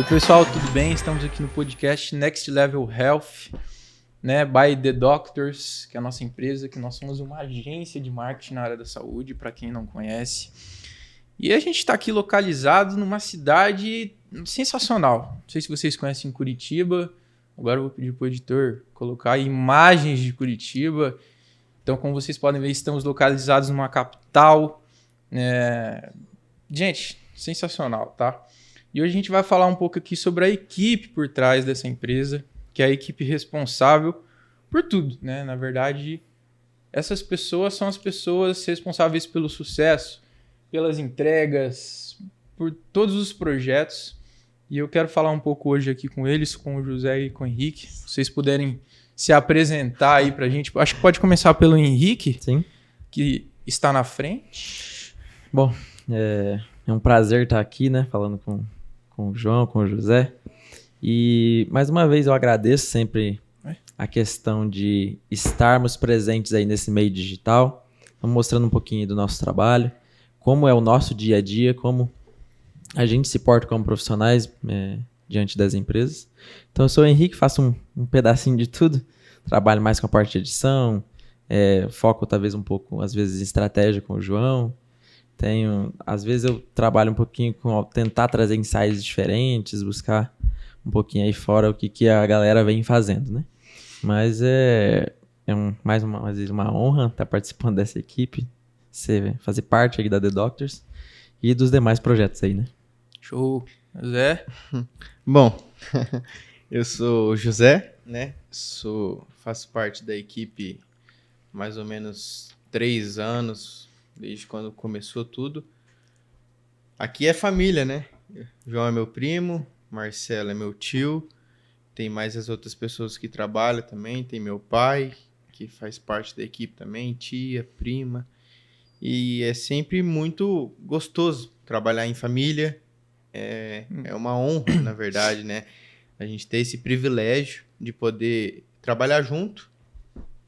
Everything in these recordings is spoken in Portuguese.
pessoal, tudo bem? Estamos aqui no podcast Next Level Health, né, by The Doctors, que é a nossa empresa, que nós somos uma agência de marketing na área da saúde, para quem não conhece. E a gente está aqui localizado numa cidade sensacional. Não sei se vocês conhecem Curitiba. Agora eu vou pedir para o editor colocar imagens de Curitiba. Então, como vocês podem ver, estamos localizados numa capital. Gente, sensacional, tá? E hoje a gente vai falar um pouco aqui sobre a equipe por trás dessa empresa, que é a equipe responsável por tudo, né? Na verdade, essas pessoas são as pessoas responsáveis pelo sucesso, pelas entregas, por todos os projetos. E eu quero falar um pouco hoje aqui com eles, com o José e com o Henrique. Se vocês puderem se apresentar aí pra gente. Acho que pode começar pelo Henrique, sim, que está na frente. Bom, é um prazer estar aqui, né, falando com o João, com o José. E mais uma vez eu agradeço sempre a questão de estarmos presentes aí nesse meio digital, mostrando um pouquinho do nosso trabalho, como é o nosso dia a dia, como a gente se porta como profissionais diante das empresas. Então eu sou o Henrique, faço um pedacinho de tudo, trabalho mais com a parte de edição, foco talvez um pouco, às vezes, em estratégia com o João. Às vezes eu trabalho um pouquinho com tentar trazer insights diferentes, buscar um pouquinho aí fora o que a galera vem fazendo, né? Mas mais uma vez uma honra estar participando dessa equipe, fazer parte aí da The Doctors e dos demais projetos aí, né? Show. José? Bom, eu sou o José, né? Faço parte da equipe mais ou menos 3 anos, desde quando começou tudo. Aqui é família, né? João é meu primo, Marcelo é meu tio, tem mais as outras pessoas que trabalham também, tem meu pai, que faz parte da equipe também, tia, prima. E é sempre muito gostoso trabalhar em família. É uma honra, na verdade, né? A gente ter esse privilégio de poder trabalhar junto,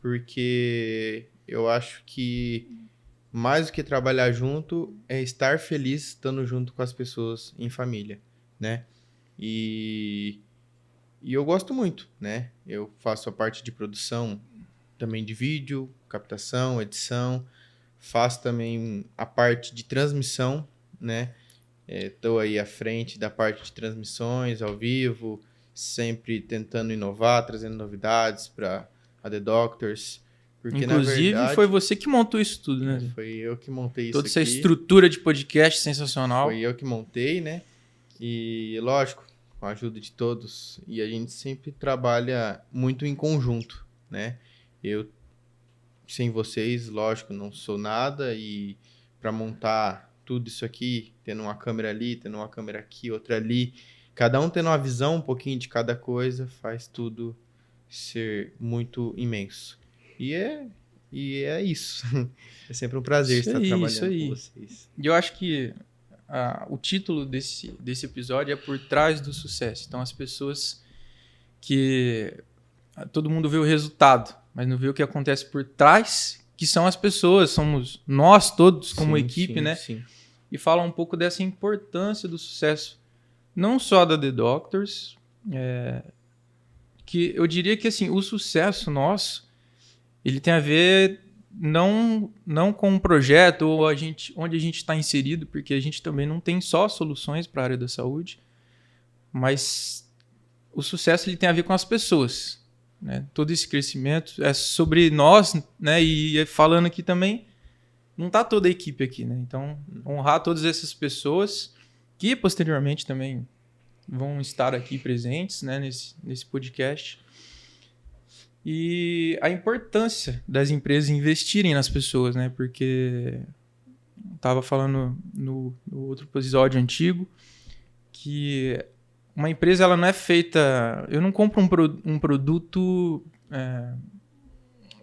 porque eu acho que mais do que trabalhar junto é estar feliz estando junto com as pessoas em família, né? E eu gosto muito, né? Eu faço a parte de produção também de vídeo, captação, edição, faço também a parte de transmissão, né? Estou aí à frente da parte de transmissões ao vivo, sempre tentando inovar, trazendo novidades para a The Doctors. Porque, inclusive, na verdade, foi você que montou isso tudo, né? Foi eu que montei isso Toda aqui. essa estrutura de podcast sensacional. Foi eu que montei, né? E, lógico, com a ajuda de todos. E a gente sempre trabalha muito em conjunto, né? Eu, sem vocês, lógico, não sou nada. E para montar tudo isso aqui, tendo uma câmera ali, tendo uma câmera aqui, outra ali, cada um tendo uma visão, um pouquinho de cada coisa, faz tudo ser muito imenso. E é isso. É sempre um prazer estar trabalhando com vocês. E eu acho que o título desse episódio é Por Trás do Sucesso. Então, as pessoas que... Todo mundo vê o resultado, mas não vê o que acontece por trás, que são as pessoas, somos nós todos como equipe, né? Sim. E fala um pouco dessa importância do sucesso, não só da The Doctors, que eu diria que assim, o sucesso nosso, ele tem a ver não com um projeto ou onde a gente está inserido, porque a gente também não tem só soluções para a área da saúde, mas o sucesso ele tem a ver com as pessoas, né? Todo esse crescimento é sobre nós, né? E falando aqui também, não está toda a equipe aqui, né? Então, honrar todas essas pessoas que posteriormente também vão estar aqui presentes, né? nesse podcast. E a importância das empresas investirem nas pessoas, né? Porque eu estava falando no outro episódio antigo que uma empresa ela não é feita... Eu não compro um produto...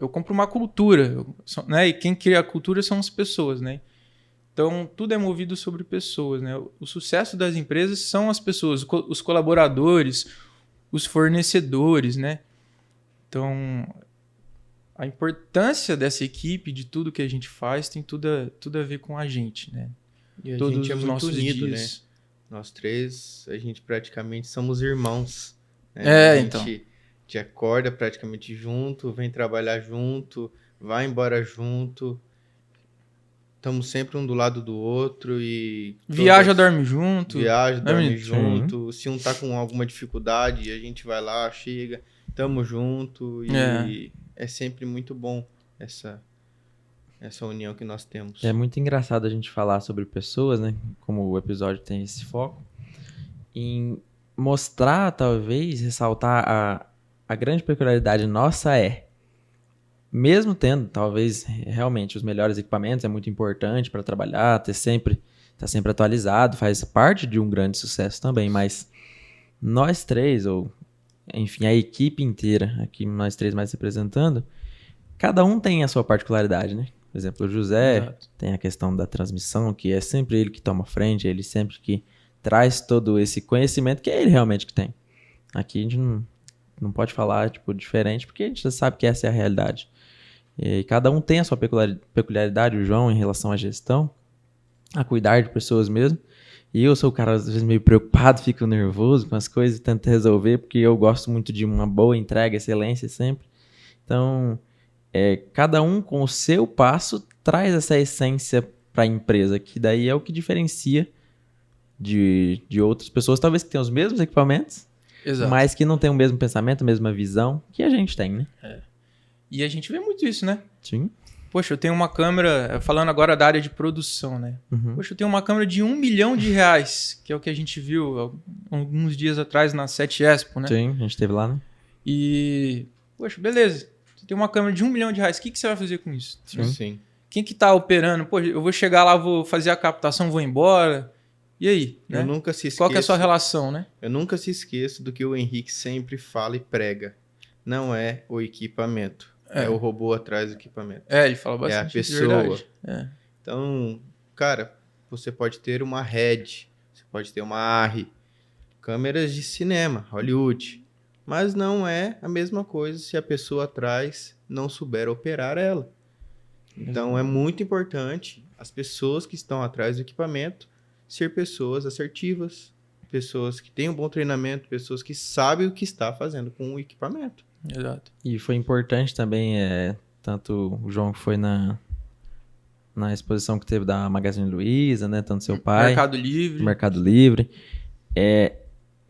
eu compro uma cultura, né? E quem cria a cultura são as pessoas, né? Então, tudo é movido sobre pessoas, né? O sucesso das empresas são as pessoas, os colaboradores, os fornecedores, né? Então, a importância dessa equipe, de tudo que a gente faz, tem tudo a ver com a gente, né? E a Todos gente é os muito nossos unido, dias. né? Nós três, a gente praticamente somos irmãos. Né? É, A gente então. te acorda praticamente junto, vem trabalhar junto, vai embora junto. Estamos sempre um do lado do outro e... Viaja, dorme junto. Viaja, dorme menino? junto. Se um tá com alguma dificuldade, a gente vai lá, chega, tamo junto. E é sempre muito bom essa união que nós temos. É muito engraçado a gente falar sobre pessoas, né? Como o episódio tem esse foco. Em mostrar, talvez, ressaltar a grande peculiaridade nossa mesmo tendo, talvez, realmente os melhores equipamentos, é muito importante para trabalhar, tá sempre atualizado, faz parte de um grande sucesso também, mas nós três, ou enfim, a equipe inteira, aqui nós três mais representando, cada um tem a sua particularidade, né? Por exemplo, o José tem a questão da transmissão, que é sempre ele que toma frente, ele sempre que traz todo esse conhecimento, que é ele realmente que tem. Aqui a gente não pode falar tipo, diferente, porque a gente já sabe que essa é a realidade. E cada um tem a sua peculiaridade, o João, em relação à gestão, a cuidar de pessoas mesmo. E eu sou o cara, às vezes, meio preocupado, fico nervoso com as coisas, tento resolver, porque eu gosto muito de uma boa entrega, excelência sempre. Então, cada um com o seu passo traz essa essência para a empresa, que daí é o que diferencia de outras pessoas, talvez que tenham os mesmos equipamentos, Exato. mas que não tem o mesmo pensamento, a mesma visão que a gente tem, né? E a gente vê muito isso, né? Sim. Poxa, eu tenho uma câmera, falando agora da área de produção, né? Uhum. Poxa, eu tenho uma câmera de R$1 milhão, que é o que a gente viu alguns dias atrás na 7 Expo, né? Sim, a gente esteve lá, né? E, poxa, beleza. Você tem uma câmera de R$1 milhão, o que você vai fazer com isso? Sim. Quem que tá operando? Pô, eu vou chegar lá, vou fazer a captação, vou embora. E aí? Né? Eu nunca se esqueço. Qual que é a sua relação, né? Eu nunca se esqueço do que o Henrique sempre fala e prega. Não é o equipamento. É o robô atrás do equipamento. Ele fala bastante. É a pessoa. É. Então, cara, você pode ter uma Red, você pode ter uma Arri, câmeras de cinema, Hollywood. Mas não é a mesma coisa se a pessoa atrás não souber operar ela. Então, é muito importante as pessoas que estão atrás do equipamento ser pessoas assertivas, pessoas que têm um bom treinamento, pessoas que sabem o que está fazendo com o equipamento. Exato. E foi importante também, tanto o João que foi na exposição que teve da Magazine Luiza, né? Tanto seu pai. Mercado Livre. É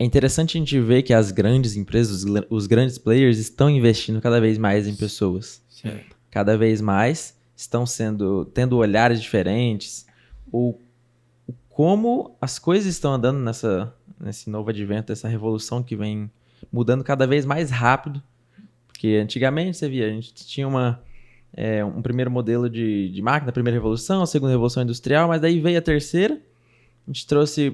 interessante a gente ver que as grandes empresas, os grandes players estão investindo cada vez mais em pessoas. Sim. Cada vez mais estão tendo olhares diferentes. Como as coisas estão andando nesse novo advento, essa revolução que vem mudando cada vez mais rápido. Porque antigamente, você via, a gente tinha um primeiro modelo de máquina, a primeira revolução, a segunda revolução industrial, mas daí veio a terceira, a gente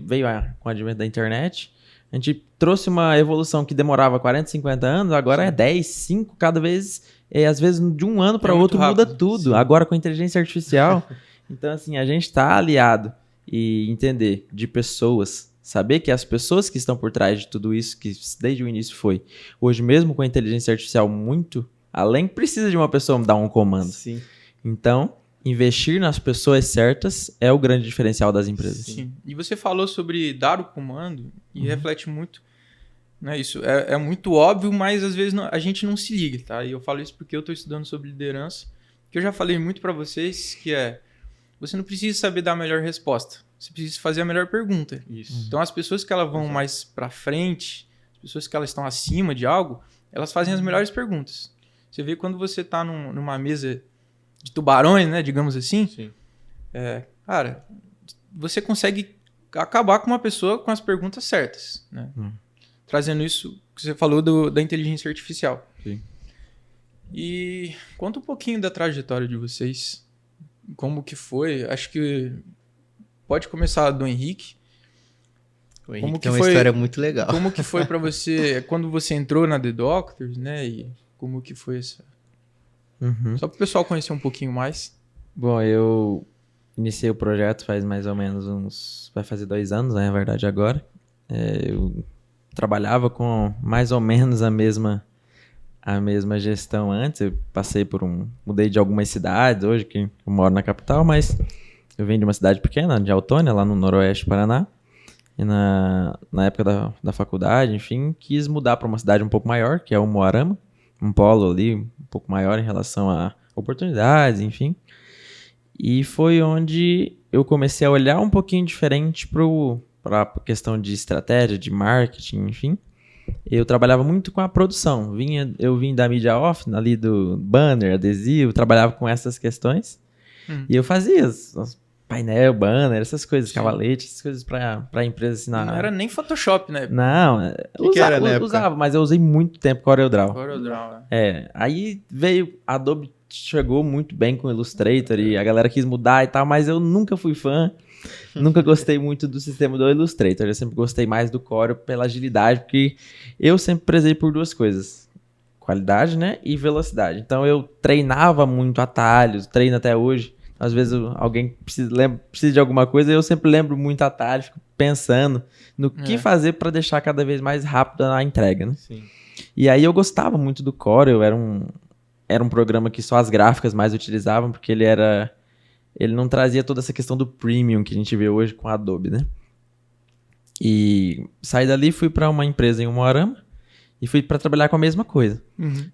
veio com o advento da internet, a gente trouxe uma evolução que demorava 40, 50 anos, agora é 10, 5, cada vez, às vezes de um ano para outro muda tudo, sim. Agora com a inteligência artificial. Então, assim, a gente está aliado e entender de pessoas, saber que as pessoas que estão por trás de tudo isso, que desde o início foi, hoje mesmo com a inteligência artificial muito além, precisa de uma pessoa dar um comando. Sim. Então, investir nas pessoas certas é o grande diferencial das empresas. Sim. E você falou sobre dar o comando e reflete muito, né? Isso é muito óbvio, mas às vezes a gente não se liga, tá? E eu falo isso porque eu estou estudando sobre liderança, que eu já falei muito para vocês, que você não precisa saber dar a melhor resposta. Você precisa fazer a melhor pergunta. Isso. Então, as pessoas que elas vão mais para frente, as pessoas que elas estão acima de algo, elas fazem as melhores perguntas. Você vê quando você está numa mesa de tubarões, né, digamos assim, Sim. Cara, você consegue acabar com uma pessoa com as perguntas certas, né? Trazendo isso que você falou da inteligência artificial. Sim. E conta um pouquinho da trajetória de vocês. Como que foi? Acho que pode começar do Henrique. O Henrique tem uma história muito legal. Como que foi para você quando você entrou na The Doctors, né? E como que foi essa... Só para o pessoal conhecer um pouquinho mais. Bom, eu iniciei o projeto faz mais ou menos vai fazer 2 anos, né, na verdade, agora. Eu trabalhava com mais ou menos a mesma gestão antes. Eu passei mudei de algumas cidades hoje, que eu moro na capital, mas eu venho de uma cidade pequena, de Autônia, lá no noroeste do Paraná. E na época da faculdade, enfim, quis mudar para uma cidade um pouco maior, que é Umuarama, um polo ali um pouco maior em relação a oportunidades, enfim. E foi onde eu comecei a olhar um pouquinho diferente para a questão de estratégia, de marketing, enfim. Eu trabalhava muito com a produção. Eu vim da mídia off, ali do banner, adesivo, trabalhava com essas questões. E eu fazia os painel, banner, essas coisas, cavalete, essas coisas pra empresa assinar. Não era nem Photoshop, né? Não, usava, mas eu usei muito tempo CorelDRAW. Aí veio, Adobe chegou muito bem com o Illustrator e a galera quis mudar e tal, mas eu nunca fui fã, nunca gostei muito do sistema do Illustrator, eu sempre gostei mais do Corel pela agilidade, porque eu sempre prezei por duas coisas, qualidade, né, e velocidade. Então eu treinava muito atalhos, treino até hoje. Às vezes alguém precisa de alguma coisa e eu sempre lembro muito atalho, fico pensando no que fazer para deixar cada vez mais rápida a entrega, né? Sim. E aí eu gostava muito do Corel, era um programa que só as gráficas mais utilizavam, porque ele não trazia toda essa questão do premium que a gente vê hoje com a Adobe, né? E saí dali, fui para uma empresa em Umuarama e fui para trabalhar com a mesma coisa.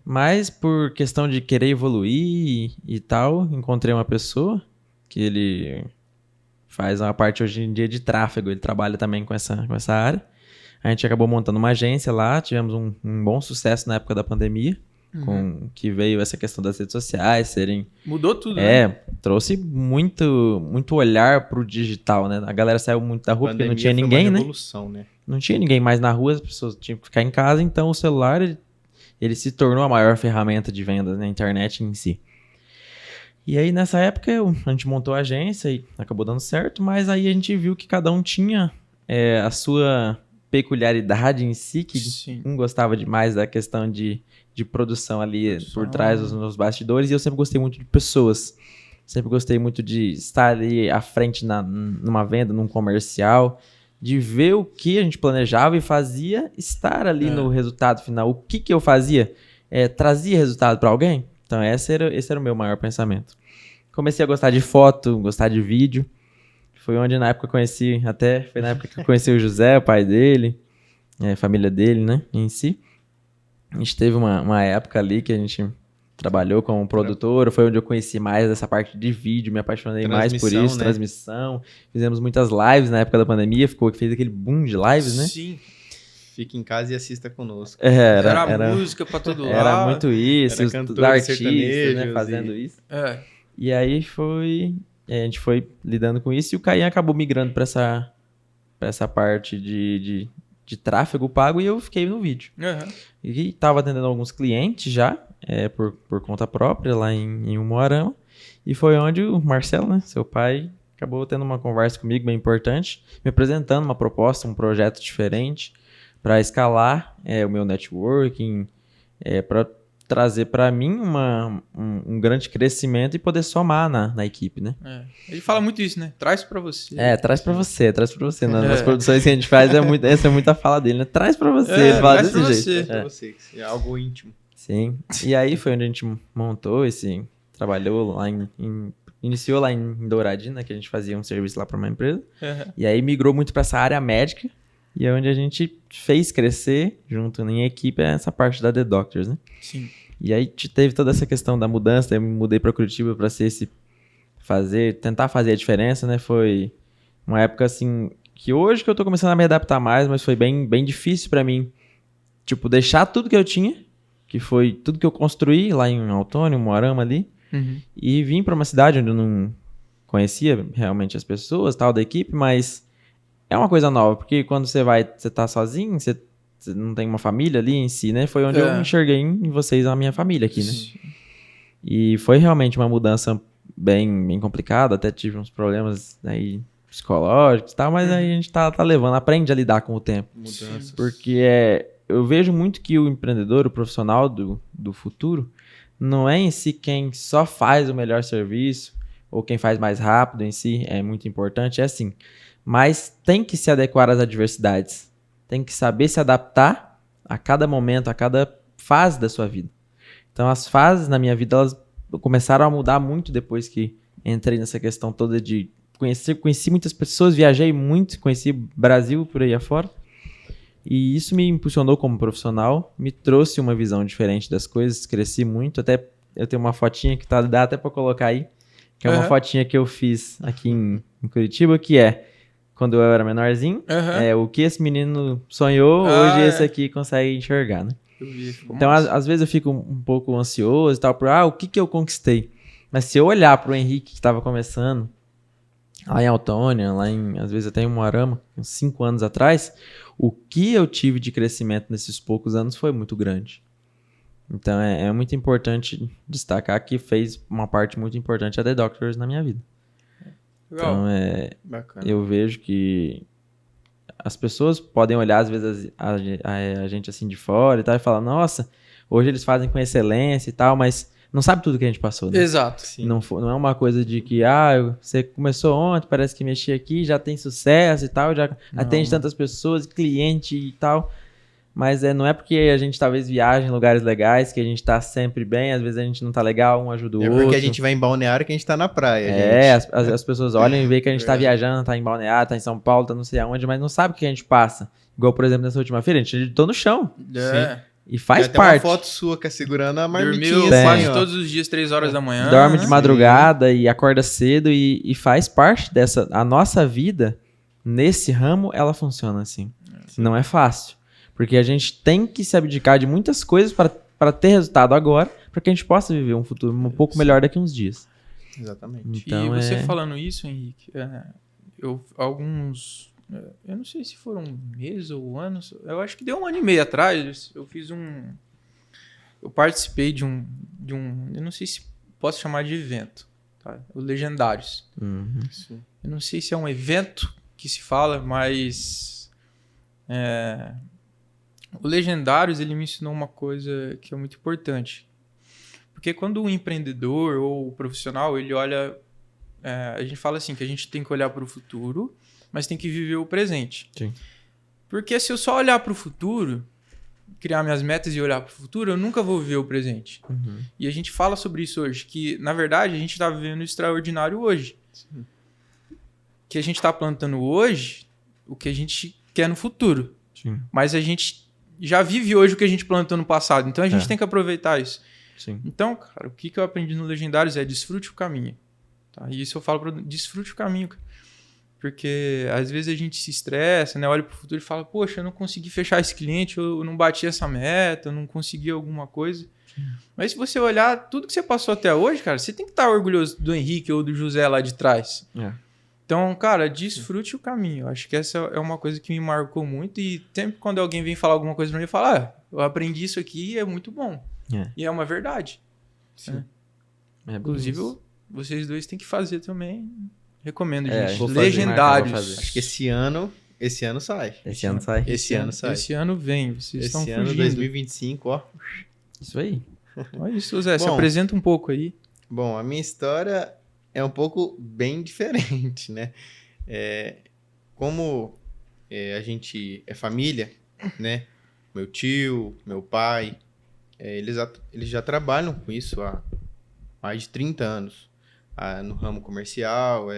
Mas por questão de querer evoluir e tal, encontrei uma pessoa que ele faz uma parte hoje em dia de tráfego, ele trabalha também com essa área. A gente acabou montando uma agência lá, tivemos um bom sucesso na época da pandemia, com que veio essa questão das redes sociais serem... Mudou tudo, né? Trouxe muito, muito olhar pro digital, né? A galera saiu muito da rua porque não tinha ninguém, uma né? revolução, né? Não tinha ninguém mais na rua, as pessoas tinham que ficar em casa, então o celular ele se tornou a maior ferramenta de vendas na internet em si. E aí nessa época a gente montou a agência e acabou dando certo, mas aí a gente viu que cada um tinha a sua peculiaridade em si, que um gostava demais da questão de produção ali por trás dos bastidores, e eu sempre gostei muito de pessoas. Sempre gostei muito de estar ali à frente numa venda, num comercial, de ver o que a gente planejava e fazia, estar ali no resultado final. O que eu fazia? Trazia resultado para alguém? Então esse era o meu maior pensamento. Comecei a gostar de foto, gostar de vídeo. Foi onde na época foi na época que eu conheci o José, o pai dele, a família dele, né, em si. A gente teve uma época ali que a gente trabalhou como produtor, foi onde eu conheci mais essa parte de vídeo, me apaixonei mais por isso, né? Transmissão. Fizemos muitas lives na época da pandemia, fez aquele boom de lives, né? Sim. Fique em casa e assista conosco. Era música pra todo lado. Era muito isso, os artistas, né, fazendo isso. E aí a gente foi lidando com isso e o Caian acabou migrando para essa parte de tráfego pago e eu fiquei no vídeo. E estava atendendo alguns clientes já, por conta própria, lá em Umuarama. E foi onde o Marcelo, né, seu pai, acabou tendo uma conversa comigo bem importante, me apresentando uma proposta, um projeto diferente para escalar o meu networking, para trazer para mim um grande crescimento e poder somar na equipe, né? Ele fala muito isso, né? Traz para você. Traz para você. Nas produções que a gente faz, essa é muita fala dele, né? Traz para você. Ele fala desse jeito. Traz pra você. É algo íntimo. Sim. E aí foi onde a gente montou trabalhou lá iniciou lá em Douradina, que a gente fazia um serviço lá para uma empresa. E aí migrou muito para essa área médica. E é onde a gente fez crescer, junto em equipe, essa parte da The Doctors, né? Sim. E aí teve toda essa questão da mudança, eu me mudei para Curitiba para tentar fazer a diferença, né? Foi uma época, assim, que hoje que eu tô começando a me adaptar mais, mas foi bem, bem difícil para mim, tipo, deixar tudo que eu tinha, que foi tudo que eu construí lá em Autônio, Umuarama ali, e vim para uma cidade onde eu não conhecia realmente as pessoas, tal, da equipe, mas é uma coisa nova, porque quando você tá sozinho, você não tem uma família ali em si, né? Foi onde eu enxerguei em vocês a minha família aqui, né? Sim. E foi realmente uma mudança bem, bem complicada, até tive uns problemas aí psicológicos e tal, mas aí a gente tá levando, aprende a lidar com o tempo. Mudanças. Porque eu vejo muito que o empreendedor, o profissional do futuro, não é em si quem só faz o melhor serviço ou quem faz mais rápido em si, é muito importante, é assim. Mas tem que se adequar às adversidades. Tem que saber se adaptar a cada momento, a cada fase da sua vida. Então, as fases na minha vida, elas começaram a mudar muito depois que entrei nessa questão toda de conheci muitas pessoas, viajei muito, conheci Brasil por aí afora. E isso me impulsionou como profissional, me trouxe uma visão diferente das coisas, cresci muito. Até eu tenho uma fotinha que dá até pra colocar aí, que é uma fotinha que eu fiz aqui em Curitiba, que é quando eu era menorzinho, é o que esse menino sonhou, hoje esse aqui consegue enxergar, né? Então, às vezes eu fico um pouco ansioso e tal, por o que eu conquistei? Mas se eu olhar pro Henrique que estava começando, lá em Autônia, às vezes até em Umuarama, uns 5 anos atrás, o que eu tive de crescimento nesses poucos anos foi muito grande. Então, é muito importante destacar que fez uma parte muito importante a The Doctors na minha vida. Legal. Então, bacana. Eu vejo que as pessoas podem olhar, às vezes, a gente assim de fora e tal, e falar, nossa, hoje eles fazem com excelência e tal, mas não sabe tudo que a gente passou, né? Exato. Sim. Não é uma coisa de que, você começou ontem, parece que mexia aqui, já tem sucesso e tal, já atende tantas pessoas, cliente e tal. Mas não é porque a gente talvez viaja em lugares legais que a gente tá sempre bem, às vezes a gente não tá legal, um ajuda o outro. É porque a gente vai em Balneário que a gente tá na praia, gente. As pessoas olham e veem que a gente tá viajando, tá em Balneário, tá em São Paulo, tá não sei aonde, mas não sabe o que a gente passa. Igual, por exemplo, nessa última feira, a gente editou no chão. E faz tem parte. Tem uma foto sua segurando a marmitinha. Dormiu quase todos os dias, 3 horas da manhã. Dorme de madrugada e acorda cedo e faz parte dessa... A nossa vida, nesse ramo, ela funciona assim. Não é fácil. Porque a gente tem que se abdicar de muitas coisas para ter resultado agora, para que a gente possa viver um futuro um pouco melhor daqui a uns dias. Exatamente. Então, e você falando isso, Henrique, eu não sei se foram meses ou anos, eu acho que deu 1 ano e meio atrás, eu participei de um, eu não sei se posso chamar de evento, tá? O Legendários. Eu não sei se é um evento que se fala, mas o Legendários, ele me ensinou uma coisa que é muito importante. Porque quando o empreendedor ou o profissional, ele olha... a gente fala assim, que a gente tem que olhar para o futuro, mas tem que viver o presente. Sim. Porque se eu só olhar para o futuro, criar minhas metas e olhar para o futuro, eu nunca vou viver o presente. E a gente fala sobre isso hoje, que, na verdade, a gente está vivendo o extraordinário hoje. Sim. Que a gente está plantando hoje o que a gente quer no futuro. Sim. Mas a gente já vive hoje o que a gente plantou no passado. Então, a gente tem que aproveitar isso. Sim. Então, cara, o que eu aprendi no Legendários é desfrute o caminho. Tá? E isso eu falo para desfrute o caminho. Porque, às vezes, a gente se estressa, né? Olha para o futuro e fala, poxa, eu não consegui fechar esse cliente, eu não bati essa meta, eu não consegui alguma coisa. Sim. Mas se você olhar tudo que você passou até hoje, cara, você tem que estar orgulhoso do Henrique ou do José lá de trás. Então, cara, desfrute o caminho. Acho que essa é uma coisa que me marcou muito. E sempre quando alguém vem falar alguma coisa pra mim, eu falo, eu aprendi isso aqui e é muito bom. E é uma verdade. Sim. Inclusive, vocês dois têm que fazer também. Recomendo, gente. Legendários. Acho que esse ano sai. Esse ano sai. Esse ano vem. Vocês estão fugindo. Esse ano, 2025, ó. Isso aí. Olha isso, Zé. Se apresenta um pouco aí. Bom, a minha história é um pouco bem diferente, né? Como a gente é família, né? Meu tio, meu pai, eles já trabalham com isso há mais de 30 anos. No ramo comercial,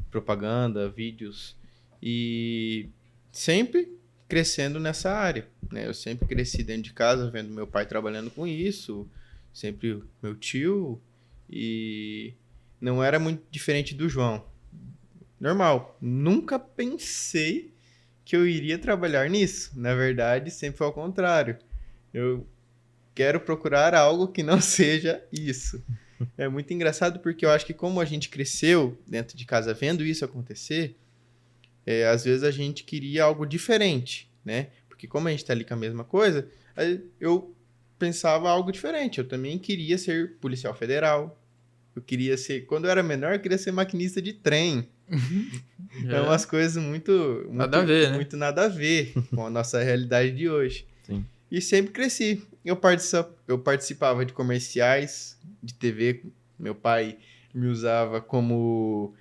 propaganda, vídeos. E sempre crescendo nessa área, né? Eu sempre cresci dentro de casa, vendo meu pai trabalhando com isso, sempre meu tio, e não era muito diferente do João. Normal. Nunca pensei que eu iria trabalhar nisso. Na verdade, sempre foi ao contrário. Eu quero procurar algo que não seja isso. É muito engraçado porque eu acho que como a gente cresceu dentro de casa vendo isso acontecer, às vezes a gente queria algo diferente, né? Porque como a gente tá ali com a mesma coisa, eu pensava algo diferente. Eu também queria ser policial federal. Eu queria ser... Quando eu era menor, eu queria ser maquinista de trem. Então, umas coisas muito nada a ver, né? Muito nada a ver com a nossa realidade de hoje. Sim. E sempre cresci. Eu participava de comerciais de TV. Meu pai me usava como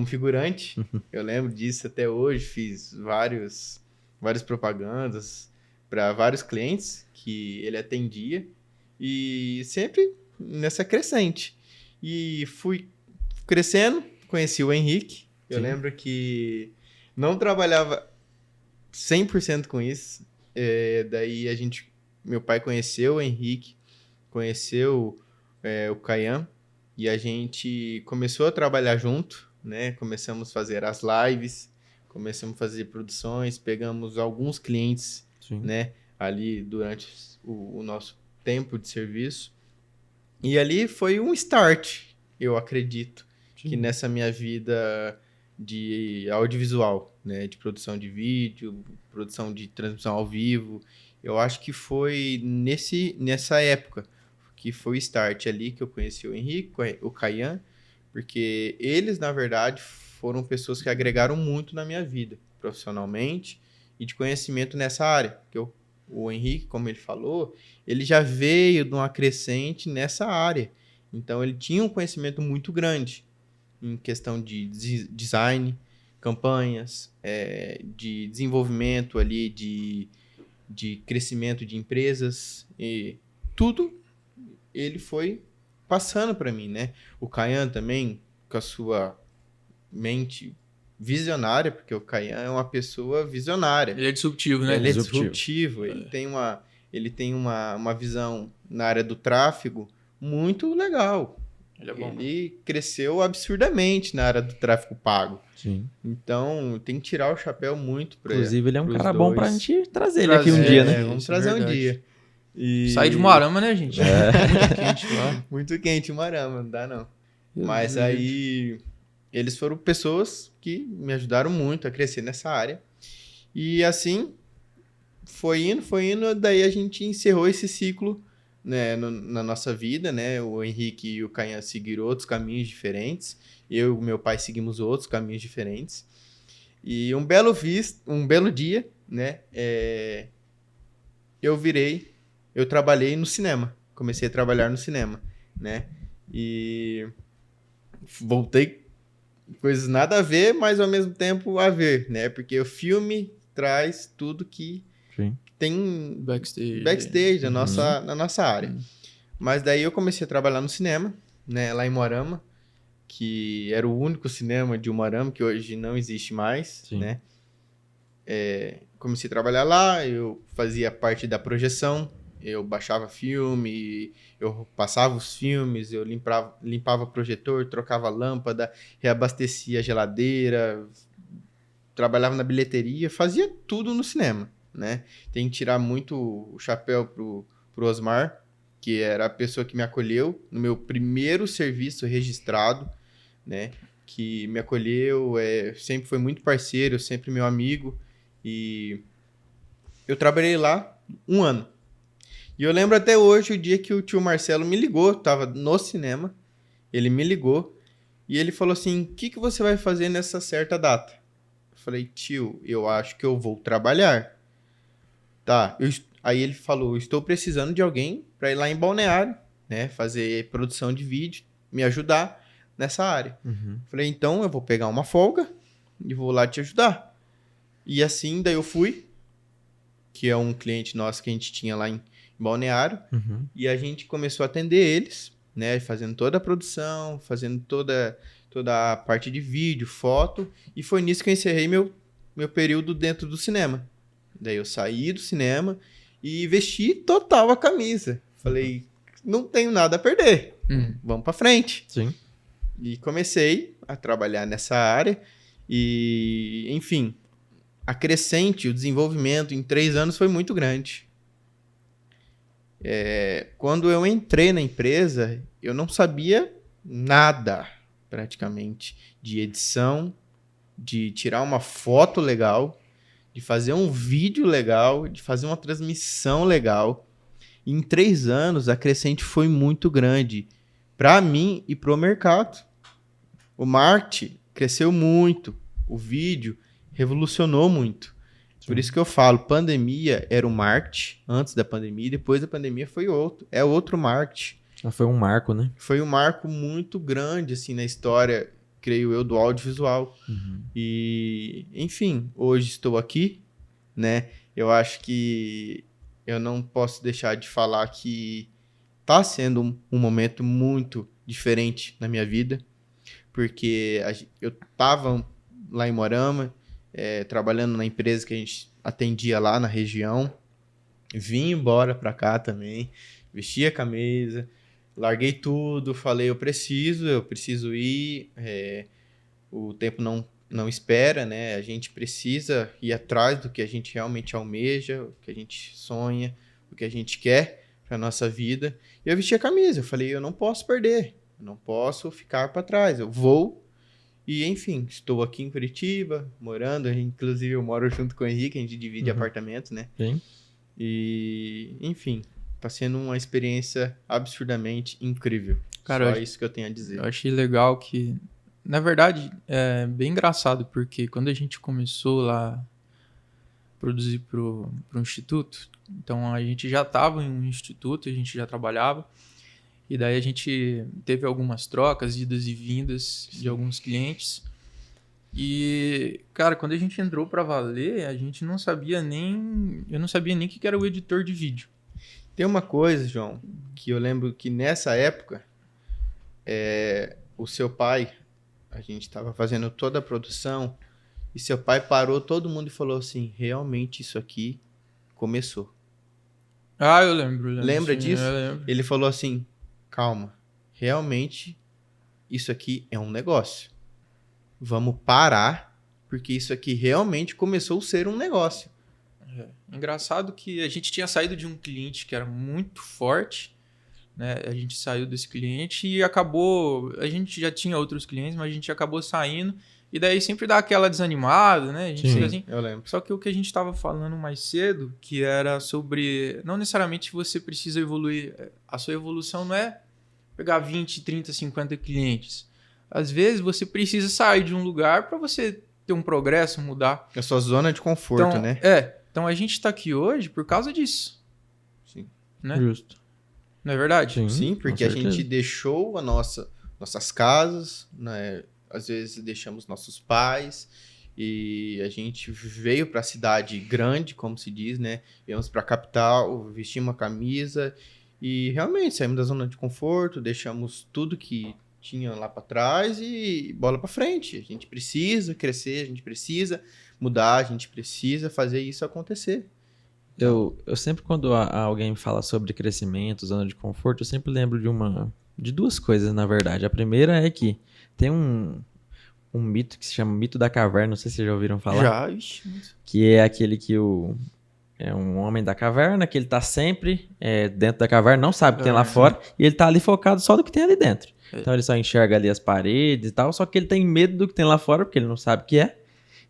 figurante. Eu lembro disso até hoje. Fiz várias propagandas para vários clientes que ele atendia. E sempre nessa crescente. E fui crescendo, conheci o Henrique. Eu lembro que não trabalhava 100% com isso. Daí meu pai conheceu o Henrique, conheceu o Caian, e a gente começou a trabalhar junto, né? Começamos a fazer as lives, começamos a fazer produções, pegamos alguns clientes, né? Ali durante o nosso tempo de serviço. E ali foi um start, eu acredito, que nessa minha vida de audiovisual, né? De produção de vídeo, produção de transmissão ao vivo. Eu acho que foi nessa época que foi o start ali que eu conheci o Henrique, o Caian, porque eles, na verdade, foram pessoas que agregaram muito na minha vida, profissionalmente e de conhecimento nessa área. Porque o Henrique, como ele falou, ele já veio de uma crescente nessa área. Então, ele tinha um conhecimento muito grande em questão de design, campanhas, de desenvolvimento ali, de crescimento de empresas, e tudo ele foi passando para mim, né? O Caian também, com a sua mente visionária, porque o Caian é uma pessoa visionária. Ele é disruptivo, né? Ele é disruptivo. Ele tem uma visão na área do tráfego muito legal. Ele é bom. Ele cresceu absurdamente na área do tráfego pago. Sim. Então, tem que tirar o chapéu muito para Inclusive, ele é um cara bom pra gente trazer ele aqui um dia, né? Vamos trazer um dia. Sai de Umuarama, né, gente? Muito quente lá. Muito quente Umuarama, não dá não. Mas aí, eles foram pessoas que me ajudaram muito a crescer nessa área. E assim, foi indo, daí a gente encerrou esse ciclo, né, na nossa vida, né? O Henrique e o Caian seguiram outros caminhos diferentes. Eu e o meu pai seguimos outros caminhos diferentes. E um belo dia, né? Eu trabalhei no cinema. Comecei a trabalhar no cinema, né? E voltei coisas nada a ver, mas ao mesmo tempo a ver, né? Porque o filme traz tudo que tem backstage na nossa área. Mas daí eu comecei a trabalhar no cinema, né? Lá em Umuarama, que era o único cinema de Umuarama, que hoje não existe mais, né? Comecei a trabalhar lá, eu fazia parte da projeção, eu baixava filme, eu passava os filmes, eu limpava projetor, trocava lâmpada, reabastecia a geladeira, trabalhava na bilheteria, fazia tudo no cinema, né? Tem que tirar muito o chapéu pro Osmar, que era a pessoa que me acolheu no meu primeiro serviço registrado, né? Que me acolheu, sempre foi muito parceiro, sempre meu amigo, e eu trabalhei lá 1 ano. E eu lembro até hoje o dia que o tio Marcelo me ligou, tava no cinema, ele me ligou e ele falou assim, o que você vai fazer nessa certa data? Eu falei, tio, eu acho que eu vou trabalhar. Tá, aí ele falou, estou precisando de alguém para ir lá em Balneário, né, fazer produção de vídeo, me ajudar nessa área. Eu falei, então eu vou pegar uma folga e vou lá te ajudar. E assim, daí eu fui, que é um cliente nosso que a gente tinha lá em Balneário, e a gente começou a atender eles, né, fazendo toda a produção, fazendo toda a parte de vídeo, foto, e foi nisso que eu encerrei meu período dentro do cinema. Daí eu saí do cinema e vesti total a camisa. Falei, não tenho nada a perder, vamos pra frente. Sim. E comecei a trabalhar nessa área e, enfim, a crescente, o desenvolvimento em 3 anos foi muito grande. Quando eu entrei na empresa, eu não sabia nada, praticamente, de edição, de tirar uma foto legal, de fazer um vídeo legal, de fazer uma transmissão legal. E em 3 anos, a crescente foi muito grande para mim e para o mercado. O marketing cresceu muito, o vídeo revolucionou muito. Por isso que eu falo, pandemia era o marketing, antes da pandemia, e depois da pandemia foi outro marketing. Foi um marco, né? Foi um marco muito grande, assim, na história, creio eu, do audiovisual. E, enfim, hoje estou aqui, né? Eu acho que eu não posso deixar de falar que está sendo um momento muito diferente na minha vida, porque eu tava lá em Moarama, trabalhando na empresa que a gente atendia lá na região, vim embora pra cá também, vesti a camisa, larguei tudo, falei, eu preciso ir, o tempo não espera, né? A gente precisa ir atrás do que a gente realmente almeja, o que a gente sonha, o que a gente quer para nossa vida. E eu vesti a camisa, eu falei, eu não posso perder, eu não posso ficar para trás, eu vou. E, enfim, estou aqui em Curitiba, morando, inclusive eu moro junto com o Henrique, a gente divide apartamento, né? Sim. E, enfim, tá sendo uma experiência absurdamente incrível. Cara, Só isso que eu tenho a dizer. Eu achei legal que, na verdade, é bem engraçado, porque quando a gente começou lá a produzir pro instituto, então a gente já estava em um instituto, a gente já trabalhava, e daí a gente teve algumas trocas, idas e vindas de alguns clientes. E, cara, quando a gente entrou para valer, a gente não sabia nem... Eu não sabia nem o que era o editor de vídeo. Tem uma coisa, João, que eu lembro que nessa época, o seu pai, a gente estava fazendo toda a produção, e seu pai parou todo mundo e falou assim, realmente isso aqui começou. Ah, eu lembro. Lembra sim, disso? eu lembro. Ele falou assim, calma, realmente isso aqui é um negócio. Vamos parar, porque isso aqui realmente começou a ser um negócio. Engraçado que a gente tinha saído de um cliente que era muito forte, né? A gente saiu desse cliente e acabou... A gente já tinha outros clientes, mas a gente acabou saindo. E daí sempre dá aquela desanimada, né? A gente fica assim... Eu lembro. Só que o que a gente estava falando mais cedo, que era sobre... Não necessariamente você precisa evoluir. A sua evolução não é pegar 20, 30, 50 clientes. Às vezes você precisa sair de um lugar para você ter um progresso, mudar. É a sua zona de conforto, Então, né? Então a gente está aqui hoje por causa disso. Sim. Né? Justo. Não é verdade? Sim, porque a certeza. gente deixou nossas casas, né? Às vezes deixamos nossos pais e a gente veio para a cidade grande, como se diz, né? Viemos para a capital, vestimos uma camisa e realmente saímos da zona de conforto, deixamos tudo que tinha lá para trás e bola para frente. A gente precisa crescer, a gente precisa mudar, a gente precisa fazer isso acontecer. Eu sempre, quando alguém fala sobre crescimento, zona de conforto, eu sempre lembro de duas coisas, na verdade. A primeira é que tem um mito que se chama mito da caverna, não sei se vocês já ouviram falar. Já, ixi. Que é aquele que é um homem da caverna, que ele tá sempre dentro da caverna, não sabe o que tem lá fora, e ele tá ali focado só no que tem ali dentro. Então ele só enxerga ali as paredes e tal, só que ele tem medo do que tem lá fora, porque ele não sabe o que é.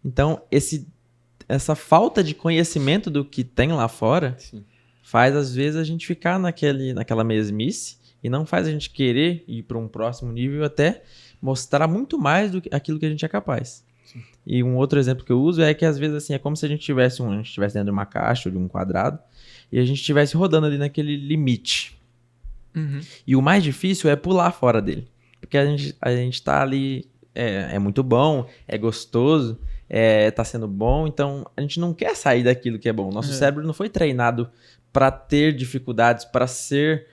Então, essa falta de conhecimento do que tem lá fora Sim. faz, às vezes, a gente ficar naquela mesmice e não faz a gente querer ir para um próximo nível, até mostrar muito mais do que aquilo que a gente é capaz. Sim. E um outro exemplo que eu uso é que, às vezes, assim, é como se a gente estivesse dentro de uma caixa ou de um quadrado e a gente estivesse rodando ali naquele limite. Uhum. E o mais difícil é pular fora dele. Porque a gente tá ali, é muito bom, é gostoso, tá sendo bom, então a gente não quer sair daquilo que é bom. Nosso cérebro não foi treinado para ter dificuldades, para ser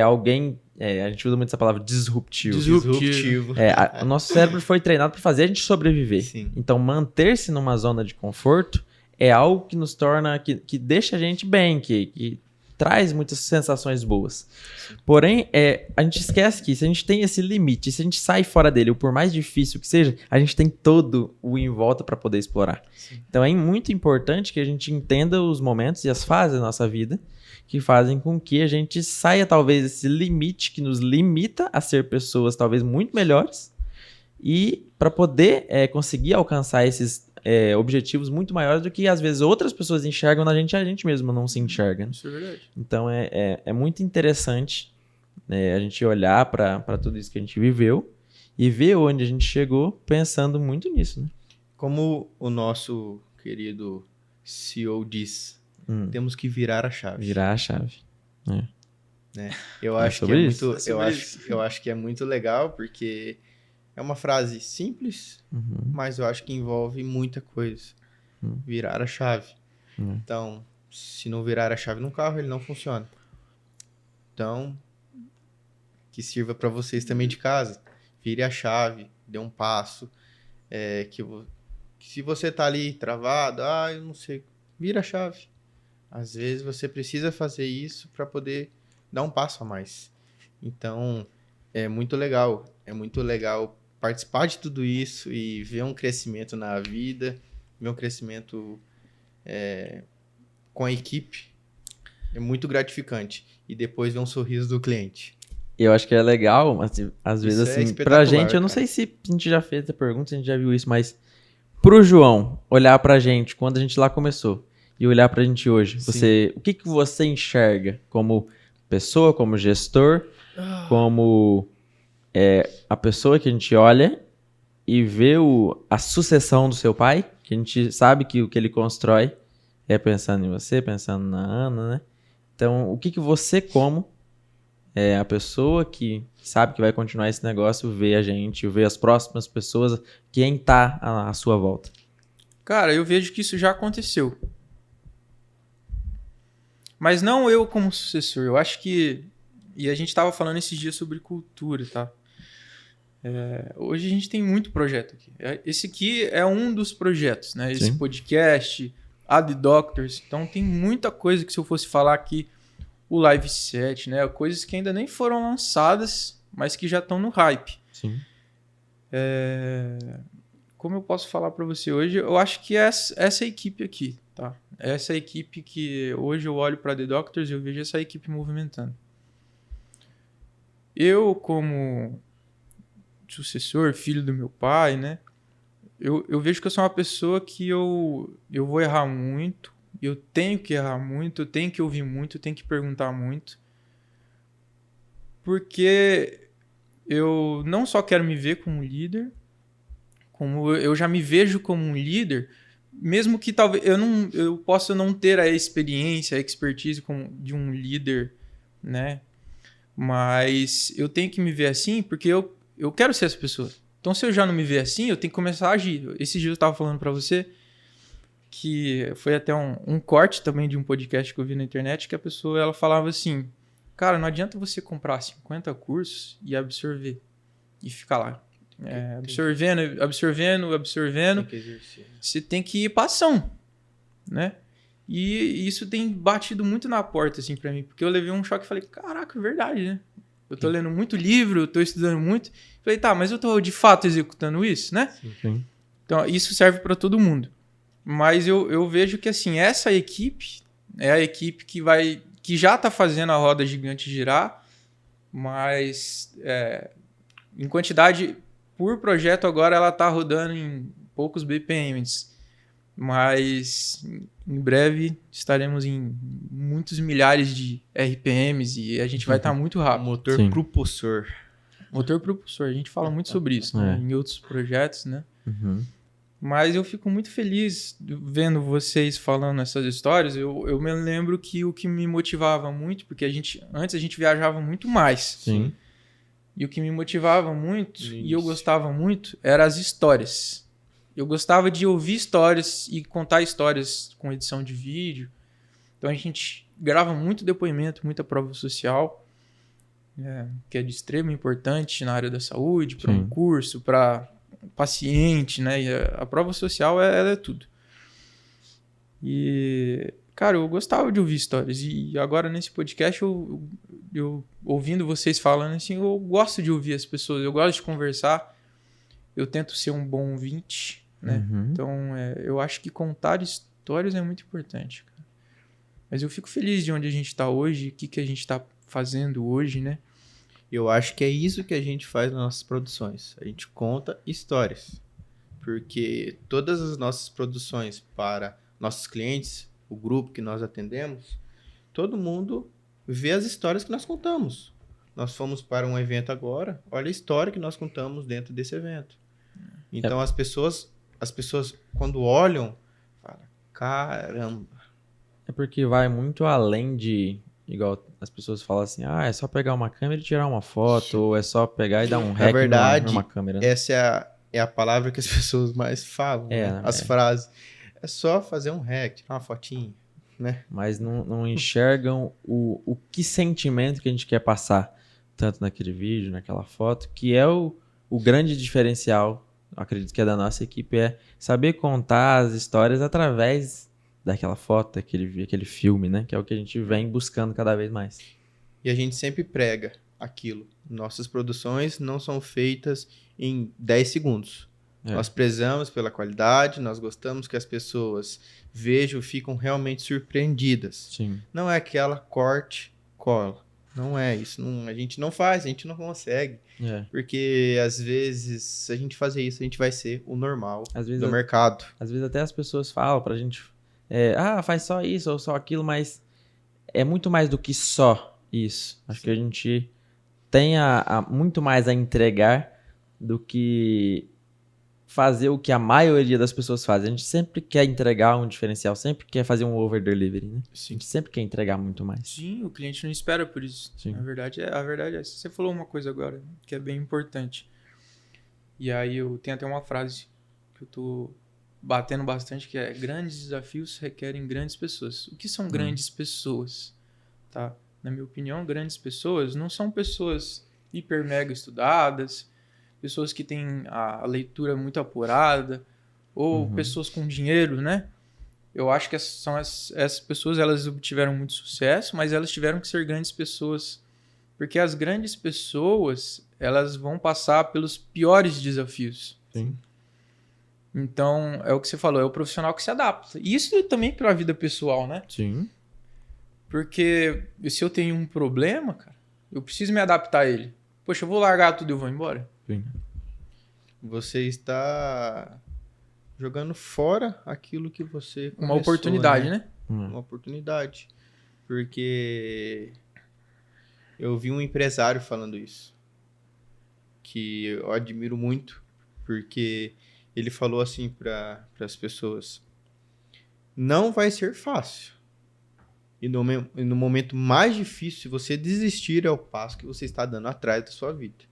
alguém, a gente usa muito essa palavra, disruptivo. Disruptivo. O nosso cérebro foi treinado para fazer a gente sobreviver. Sim. Então manter-se numa zona de conforto é algo que nos torna, que deixa a gente bem, que traz muitas sensações boas. Porém, a gente esquece que se a gente tem esse limite, se a gente sai fora dele, ou por mais difícil que seja, a gente tem todo o em volta para poder explorar. Sim. Então é muito importante que a gente entenda os momentos e as fases da nossa vida que fazem com que a gente saia talvez desse limite que nos limita a ser pessoas talvez muito melhores e para poder conseguir alcançar esses objetivos muito maiores do que às vezes outras pessoas enxergam na gente e a gente mesmo não se enxerga. Isso é verdade. Então é muito interessante a gente olhar para tudo isso que a gente viveu e ver onde a gente chegou pensando muito nisso. Né? Como o nosso querido CEO diz, temos que virar a chave. Virar a chave. Né? Eu acho que eu acho que é muito legal porque é uma frase simples, mas eu acho que envolve muita coisa. Virar a chave. Então, se não virar a chave num carro, ele não funciona. Então, que sirva para vocês também de casa. Vire a chave, dê um passo, que se você tá ali travado, eu não sei, vira a chave. Às vezes você precisa fazer isso para poder dar um passo a mais. Então, é muito legal participar de tudo isso e ver um crescimento na vida, ver um crescimento com a equipe. É muito gratificante. E depois ver um sorriso do cliente. Eu acho que é legal, mas às vezes Isso é assim, pra espetacular, gente, eu não cara. sei se a gente já fez essa pergunta, se a gente já viu isso, mas pro João olhar pra gente quando a gente lá começou e olhar pra gente hoje, o que você enxerga como pessoa, como gestor, como a pessoa que a gente olha e vê a sucessão do seu pai, que a gente sabe que o que ele constrói é pensando em você, pensando na Ana, né? Então, o que você como a pessoa que sabe que vai continuar esse negócio, vê a gente, vê as próximas pessoas, quem tá à sua volta? Cara, eu vejo que isso já aconteceu. Mas não eu como sucessor. Eu acho que... E a gente tava falando esses dias sobre cultura, tá? Hoje a gente tem muito projeto aqui. Esse aqui é um dos projetos, né? Esse Sim. podcast, a The Doctors. Então tem muita coisa que se eu fosse falar aqui, o live set, né? Coisas que ainda nem foram lançadas, mas que já estão no hype. Sim. Como eu posso falar para você hoje? Eu acho que essa equipe aqui, tá? Essa equipe que hoje eu olho para The Doctors e eu vejo essa equipe movimentando. Eu, como sucessor, filho do meu pai, né? Eu vejo que eu sou uma pessoa que eu vou errar muito, eu tenho que errar muito, eu tenho que ouvir muito, eu tenho que perguntar muito. Porque eu não só quero me ver como líder, como eu já me vejo como um líder, mesmo que talvez eu possa não ter a experiência, a expertise de um líder, né? Mas eu tenho que me ver assim porque eu quero ser essa pessoa. Então, se eu já não me ver assim, eu tenho que começar a agir. Esse dia eu estava falando para você que foi até um corte também de um podcast que eu vi na internet, que a pessoa ela falava assim, cara, não adianta você comprar 50 cursos e absorver e ficar lá. Absorvendo. Tem que exercer. Você tem que ir pra ação, né? E isso tem batido muito na porta, assim, pra mim. Porque eu levei um choque e falei, caraca, é verdade, né? Eu tô lendo muito livro, eu tô estudando muito. Falei, tá, mas eu tô de fato executando isso, né? Sim. Então, isso serve pra todo mundo. Mas eu vejo que, assim, essa equipe é a equipe que já tá fazendo a roda gigante girar, mas em quantidade por projeto agora ela tá rodando em poucos BPMs. Mas em breve estaremos em muitos milhares de RPMs e a gente vai estar muito rápido. Motor Sim. propulsor. Motor propulsor, a gente fala muito sobre isso, né? Em outros projetos, né? Uhum. Mas eu fico muito feliz vendo vocês falando essas histórias. Eu me lembro que o que me motivava muito, porque antes a gente viajava muito mais. Sim. E o que me motivava muito, e eu gostava muito, eram as histórias. Eu gostava de ouvir histórias e contar histórias com edição de vídeo. Então a gente grava muito depoimento, muita prova social, que é de extrema importância na área da saúde, para um curso, para paciente, né? E a prova social ela é tudo. E, cara, eu gostava de ouvir histórias. E agora nesse podcast, eu ouvindo vocês falando assim, eu gosto de ouvir as pessoas, eu gosto de conversar. Eu tento ser um bom ouvinte, né? Uhum. Então, eu acho que contar histórias é muito importante, cara. Mas eu fico feliz de onde a gente está hoje, o que a gente está fazendo hoje, né? Eu acho que é isso que a gente faz nas nossas produções. A gente conta histórias. Porque todas as nossas produções para nossos clientes, o grupo que nós atendemos, todo mundo vê as histórias que nós contamos. Nós fomos para um evento agora, olha a história que nós contamos dentro desse evento. Então as pessoas quando olham, falam, caramba. É porque vai muito além de... Igual as pessoas falam assim, é só pegar uma câmera e tirar uma foto, ou é só pegar e dar um rec numa câmera. Né? Essa é a palavra que as pessoas mais falam, né? As frases. É só fazer um rec, tirar uma fotinha, né? Mas não enxergam que sentimento que a gente quer passar, tanto naquele vídeo, naquela foto, que é o o grande diferencial, acredito que é da nossa equipe, é saber contar as histórias através daquela foto, aquele filme, né? Que é o que a gente vem buscando cada vez mais. E a gente sempre prega aquilo. Nossas produções não são feitas em 10 segundos. Nós prezamos pela qualidade, nós gostamos que as pessoas vejam e ficam realmente surpreendidas. Sim. Não é aquela corte, cola. Não é isso. A gente não faz, a gente não consegue. Porque, às vezes, se a gente fazer isso, a gente vai ser o normal do mercado. Às vezes até as pessoas falam pra gente, faz só isso ou só aquilo, mas é muito mais do que só isso. Acho que a gente tem muito mais a entregar do que fazer o que a maioria das pessoas faz. A gente sempre quer entregar um diferencial, sempre quer fazer um over-delivery, né? Sim. A gente sempre quer entregar muito mais. Sim, o cliente não espera por isso. Sim. A verdade é essa. Você falou uma coisa agora que é bem importante. E aí eu tenho até uma frase que eu tô batendo bastante, que é: grandes desafios requerem grandes pessoas. O que são grandes pessoas? Tá? Na minha opinião, grandes pessoas não são pessoas hiper mega estudadas, pessoas que têm a leitura muito apurada, ou pessoas com dinheiro, né? Eu acho que essas pessoas, elas obtiveram muito sucesso, mas elas tiveram que ser grandes pessoas, porque as grandes pessoas, elas vão passar pelos piores desafios. Sim. Então, é o que você falou, é o profissional que se adapta. E isso também para a vida pessoal, né? Sim. Porque se eu tenho um problema, cara, eu preciso me adaptar a ele. Poxa, eu vou largar tudo e eu vou embora? Sim. Você está jogando fora aquilo que você começou, uma oportunidade, né? Uma oportunidade. Porque eu vi um empresário falando isso, que eu admiro muito, porque ele falou assim para as pessoas: não vai ser fácil. E no momento mais difícil, se você desistir, é o passo que você está dando atrás da sua vida.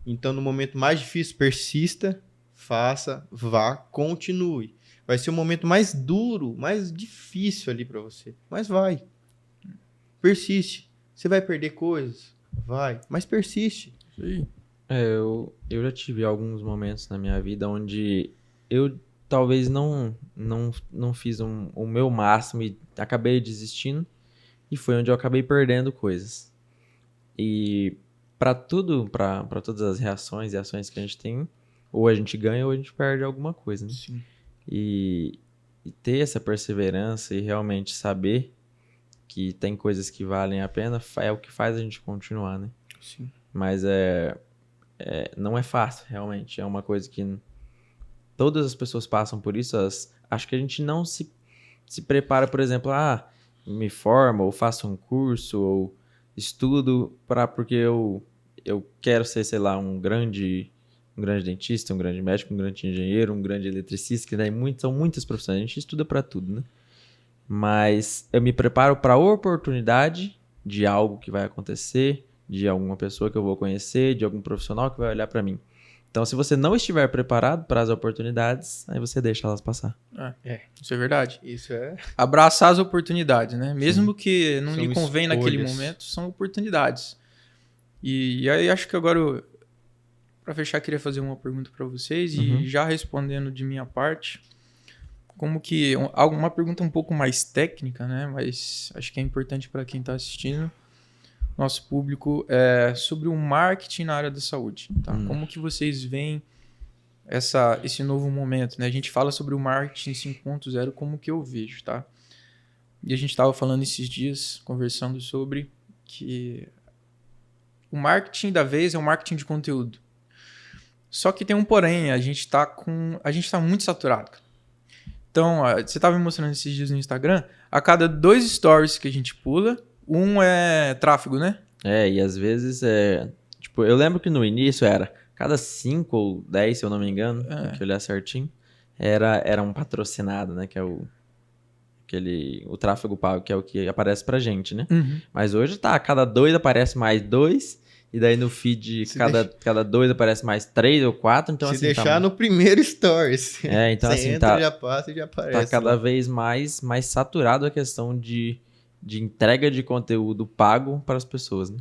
Então, no momento mais difícil, persista, faça, vá, continue. Vai ser o momento mais duro, mais difícil ali para você. Mas vai. Persiste. Você vai perder coisas? Vai. Mas persiste. Sim. Eu já tive alguns momentos na minha vida onde eu talvez não fiz o meu máximo e acabei desistindo. E foi onde eu acabei perdendo coisas. E para todas as reações e ações que a gente tem, ou a gente ganha ou a gente perde alguma coisa, né? Sim. E ter essa perseverança e realmente saber que tem coisas que valem a pena é o que faz a gente continuar, né? Sim. Mas não é fácil, realmente. É uma coisa que todas as pessoas passam por isso. Acho que a gente não se prepara, por exemplo, me formo, ou faço um curso, ou estudo porque eu quero ser, sei lá, um grande dentista, um grande médico, um grande engenheiro, um grande eletricista, que daí são muitas profissões. A gente estuda para tudo, né? Mas eu me preparo para a oportunidade de algo que vai acontecer, de alguma pessoa que eu vou conhecer, de algum profissional que vai olhar para mim. Então, se você não estiver preparado para as oportunidades, aí você deixa elas passar. Isso é verdade. Isso é... Abraçar as oportunidades, né? Mesmo que não São lhe convém naquele escolhas. momento, são oportunidades. E aí acho que agora, para fechar, queria fazer uma pergunta para vocês e já respondendo de minha parte, como que uma pergunta um pouco mais técnica, né? Mas acho que é importante para quem está assistindo, nosso público, sobre o marketing na área da saúde. Tá? Como que vocês veem esse novo momento, né? A gente fala sobre o marketing 5.0, como que eu vejo, tá? E a gente estava falando esses dias, conversando sobre que o marketing da vez é o marketing de conteúdo. Só que tem um porém, a gente tá muito saturado. Então, você estava me mostrando esses dias no Instagram, a cada 2 stories que a gente pula, um é tráfego, né? E às vezes tipo, eu lembro que no início era cada 5 ou 10, se eu não me engano, tem que olhar certinho, era um patrocinado, né? Que é o tráfego pago, que é o que aparece pra gente, né? Mas hoje a cada 2 aparece mais 2, e daí no feed cada 2 aparece mais 3 ou 4, então Se assim... deixar no primeiro stories. Então você assim, entra, já passa e já aparece. Tá cada vez mais saturado a questão de entrega de conteúdo pago para as pessoas, né?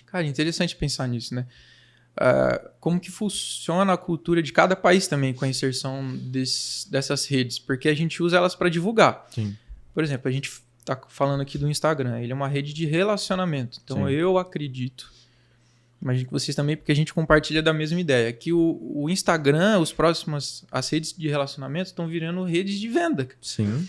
Cara, interessante pensar nisso, né? como que funciona a cultura de cada país também com a inserção dessas redes, porque a gente usa elas para divulgar. Sim. Por exemplo, a gente está falando aqui do Instagram, ele é uma rede de relacionamento. Então Sim. eu acredito, imagino que vocês também, porque a gente compartilha da mesma ideia, que o Instagram, as redes de relacionamento estão virando redes de venda. Sim.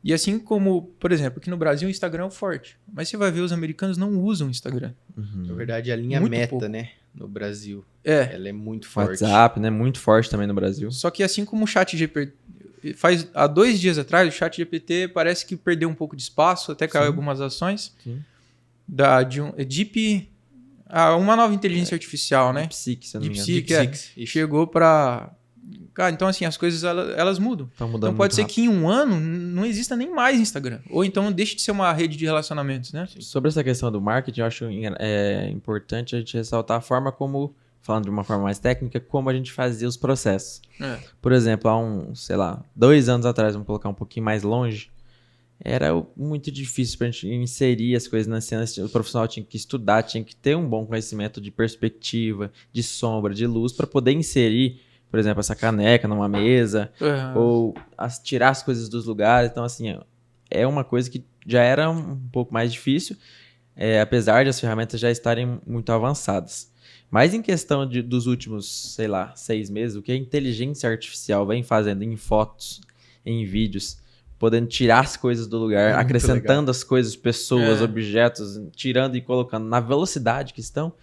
E assim como, por exemplo, aqui no Brasil o Instagram é o forte, mas você vai ver os americanos não usam o Instagram. Na verdade, a linha Muito Meta, pouco. né? No Brasil. É. Ela é muito forte. WhatsApp, né? Muito forte também no Brasil. Só que assim como o ChatGPT, há 2 dias atrás, o ChatGPT parece que perdeu um pouco de espaço, até caiu Sim. algumas ações. Sim. Uma nova inteligência artificial, né? DeepSeek, se eu não me engano. DeepSeek, chegou para... Cara, então assim, as coisas elas mudam. Tá mudando Então pode muito ser rápido. que em um ano não exista nem mais Instagram. Ou então deixe de ser uma rede de relacionamentos, né? Sobre essa questão do marketing, eu acho importante a gente ressaltar a forma como, falando de uma forma mais técnica, como a gente fazia os processos. Por exemplo, há 2 anos atrás, vamos colocar um pouquinho mais longe, era muito difícil pra gente inserir as coisas na cena. O profissional tinha que estudar, tinha que ter um bom conhecimento de perspectiva, de sombra, de luz, para poder inserir, por exemplo, essa caneca numa mesa, ou tirar as coisas dos lugares. Então, assim, é uma coisa que já era um pouco mais difícil, apesar de as ferramentas já estarem muito avançadas. Mas em questão dos últimos, 6 meses, o que a inteligência artificial vem fazendo em fotos, em vídeos, podendo tirar as coisas do lugar, acrescentando as coisas, pessoas, objetos, tirando e colocando na velocidade que estão,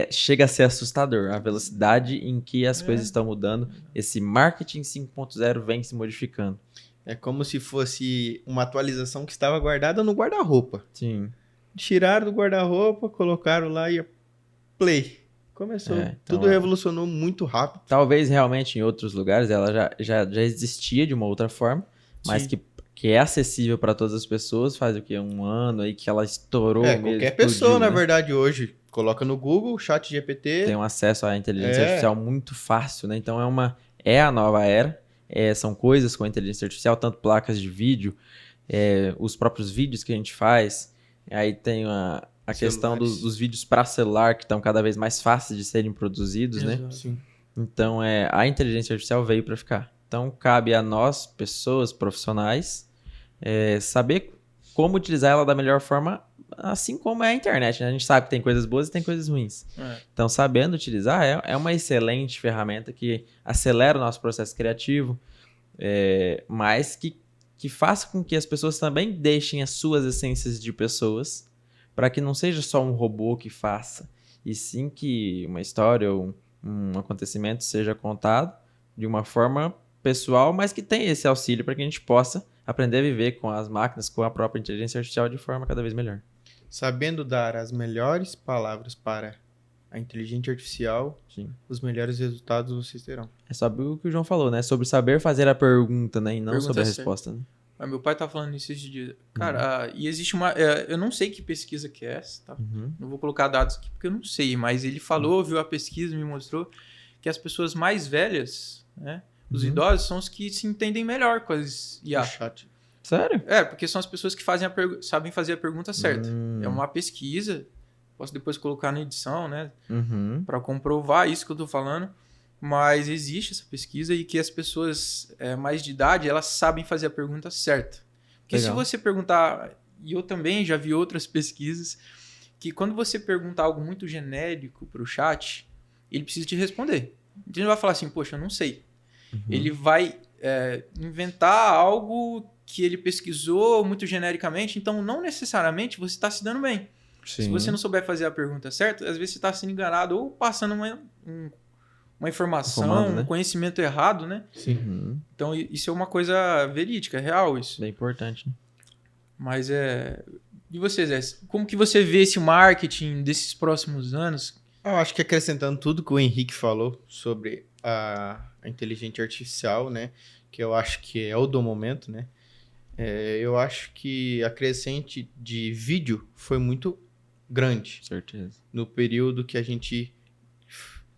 chega a ser assustador. A velocidade em que as coisas estão mudando, esse marketing 5.0 vem se modificando. É como se fosse uma atualização que estava guardada no guarda-roupa. Sim. Tiraram do guarda-roupa, colocaram lá e play. Começou. Então, Tudo revolucionou muito rápido. Talvez realmente em outros lugares ela já existia de uma outra forma, mas que é acessível para todas as pessoas. Faz o quê? 1 ano aí que ela estourou mesmo. Qualquer explodiu, pessoa, né? na verdade, hoje, coloca no Google, ChatGPT. Tem um acesso à inteligência artificial muito fácil, né? Então é a nova era. São coisas com a inteligência artificial, tanto placas de vídeo, os próprios vídeos que a gente faz. Aí tem a questão dos vídeos para celular, que estão cada vez mais fáceis de serem produzidos, né? Sim. Então, a inteligência artificial veio para ficar. Então, cabe a nós, pessoas profissionais, saber como utilizar ela da melhor forma, assim como é a internet, né? A gente sabe que tem coisas boas e tem coisas ruins. Então, sabendo utilizar, é uma excelente ferramenta que acelera o nosso processo criativo, mas que faça com que as pessoas também deixem as suas essências de pessoas, para que não seja só um robô que faça, e sim que uma história ou um acontecimento seja contado de uma forma pessoal, mas que tenha esse auxílio para que a gente possa aprender a viver com as máquinas, com a própria inteligência artificial de forma cada vez melhor. Sabendo dar as melhores palavras para a inteligência artificial, Sim. os melhores resultados vocês terão. É sobre o que o João falou, né? Sobre saber fazer a pergunta, né? E não Pergunta sobre a certa. resposta, né? Meu pai tá falando isso esses dias. Cara, e existe uma... eu não sei que pesquisa que é essa, tá? Não vou colocar dados aqui porque eu não sei, mas ele falou, viu a pesquisa, me mostrou que as pessoas mais velhas, né? Os idosos são os que se entendem melhor com as IA. Chat. Sério? Porque são as pessoas que sabem fazer a pergunta certa. É uma pesquisa, posso depois colocar na edição, né? Para comprovar isso que eu tô falando. Mas existe essa pesquisa e que as pessoas mais de idade, elas sabem fazer a pergunta certa. Porque Legal. se você perguntar, e eu também já vi outras pesquisas, que quando você perguntar algo muito genérico para o chat, ele precisa te responder. Ele não vai falar assim, poxa, eu não sei. Ele vai inventar algo que ele pesquisou muito genericamente, então não necessariamente você está se dando bem. Sim. Se você não souber fazer a pergunta certa, às vezes você está sendo enganado ou passando uma informação, né? um conhecimento errado, né? Sim. Então isso é uma coisa verídica, é real isso. Bem importante, né? Mas E você, Zé? Como que você vê esse marketing desses próximos anos? Eu acho que acrescentando tudo que o Henrique falou sobre a inteligência artificial, né? Que eu acho que é o do momento, né? Eu acho que a crescente de vídeo foi muito grande. Certeza. No período que a gente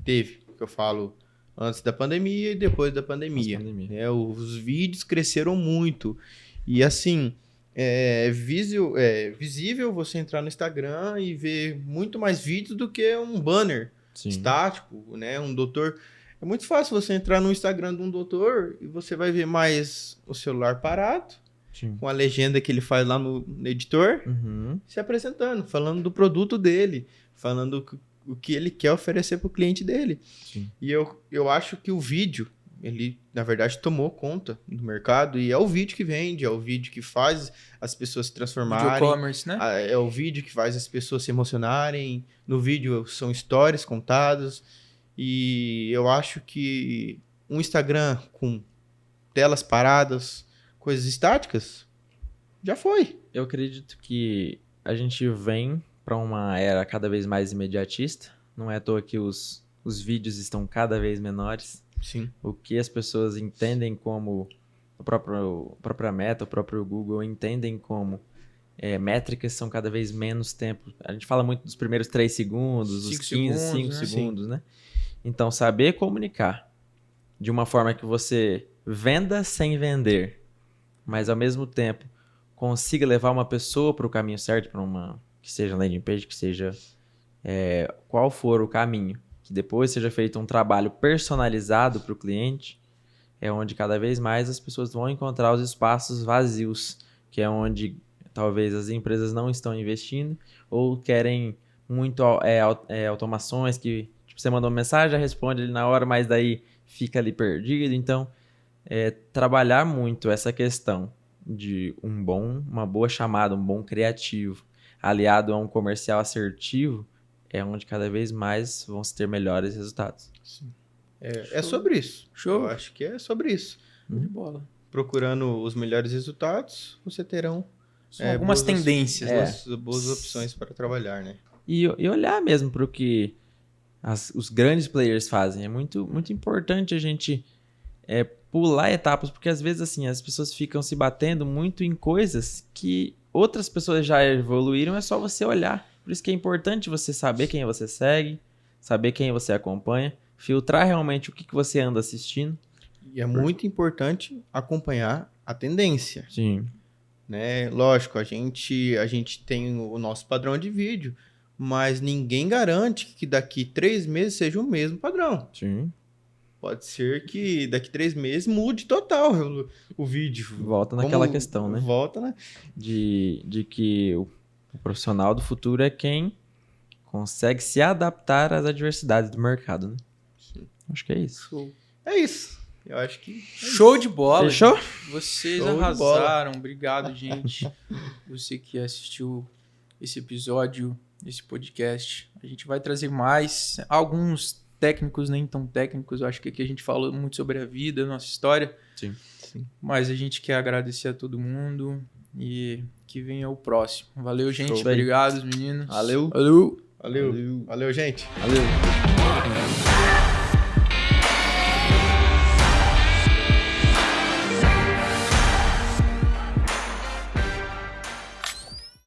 teve, que eu falo antes da pandemia e depois da pandemia. Os vídeos cresceram muito. E assim, é visível você entrar no Instagram e ver muito mais vídeos do que um banner Sim. estático, né? Um doutor... É muito fácil você entrar no Instagram de um doutor e você vai ver mais o celular parado, Sim. com a legenda que ele faz lá no editor, Uhum. se apresentando, falando do produto dele, falando o que ele quer oferecer para o cliente dele. Sim. E eu acho que o vídeo, ele, na verdade, tomou conta do mercado e é o vídeo que vende, é o vídeo que faz as pessoas se transformarem. Video commerce, né? É o vídeo que faz as pessoas se emocionarem. No vídeo são histórias contadas. E eu acho que um Instagram com telas paradas, coisas estáticas, já foi. Eu acredito que a gente vem para uma era cada vez mais imediatista. Não é à toa que os vídeos estão cada vez menores. Sim. O que as pessoas entendem como a própria Meta, o próprio Google entendem como métricas são cada vez menos tempo. A gente fala muito dos primeiros 3 segundos, os 5 15, segundos, 5 né? segundos, né? Então, saber comunicar de uma forma que você venda sem vender, mas ao mesmo tempo consiga levar uma pessoa para o caminho certo, para uma que seja landing page, que seja qual for o caminho, que depois seja feito um trabalho personalizado para o cliente, é onde cada vez mais as pessoas vão encontrar os espaços vazios, que é onde talvez as empresas não estão investindo ou querem muito automações que tipo, você mandou uma mensagem, já responde ali na hora, mas daí fica ali perdido. Então, trabalhar muito essa questão de uma boa chamada, um bom criativo, aliado a um comercial assertivo, é onde cada vez mais vão se ter melhores resultados. Sim. É sobre isso. Show. Eu acho que é sobre isso. De bola. Procurando os melhores resultados, você terão São algumas boas- tendências, né? boas opções para trabalhar, né? E olhar mesmo para o que os grandes players fazem. É muito, muito importante a gente pular etapas, porque às vezes assim, as pessoas ficam se batendo muito em coisas que outras pessoas já evoluíram, é só você olhar. Por isso que é importante você saber quem você segue, saber quem você acompanha, filtrar realmente o que você anda assistindo. E é muito importante acompanhar a tendência, Sim. né? Lógico, a gente tem o nosso padrão de vídeo, mas ninguém garante que daqui 3 meses seja o mesmo padrão. Sim. Pode ser que daqui 3 meses mude total o vídeo. Volta naquela questão, né? Volta, né? De que o profissional do futuro é quem consegue se adaptar às adversidades do mercado, né? Sim. Acho que é isso. Show. É isso. Eu acho que... Show de bola. Fechou? Vocês Show de arrasaram. Obrigado, gente. Você que assistiu esse episódio, esse podcast. A gente vai trazer mais. Alguns técnicos, nem tão técnicos. Eu acho que aqui a gente falou muito sobre a vida, nossa história. Sim. Mas a gente quer agradecer a todo mundo e que venha o próximo. Valeu, gente. Show. Obrigado, meninos. Valeu. Valeu. Valeu, gente. Valeu.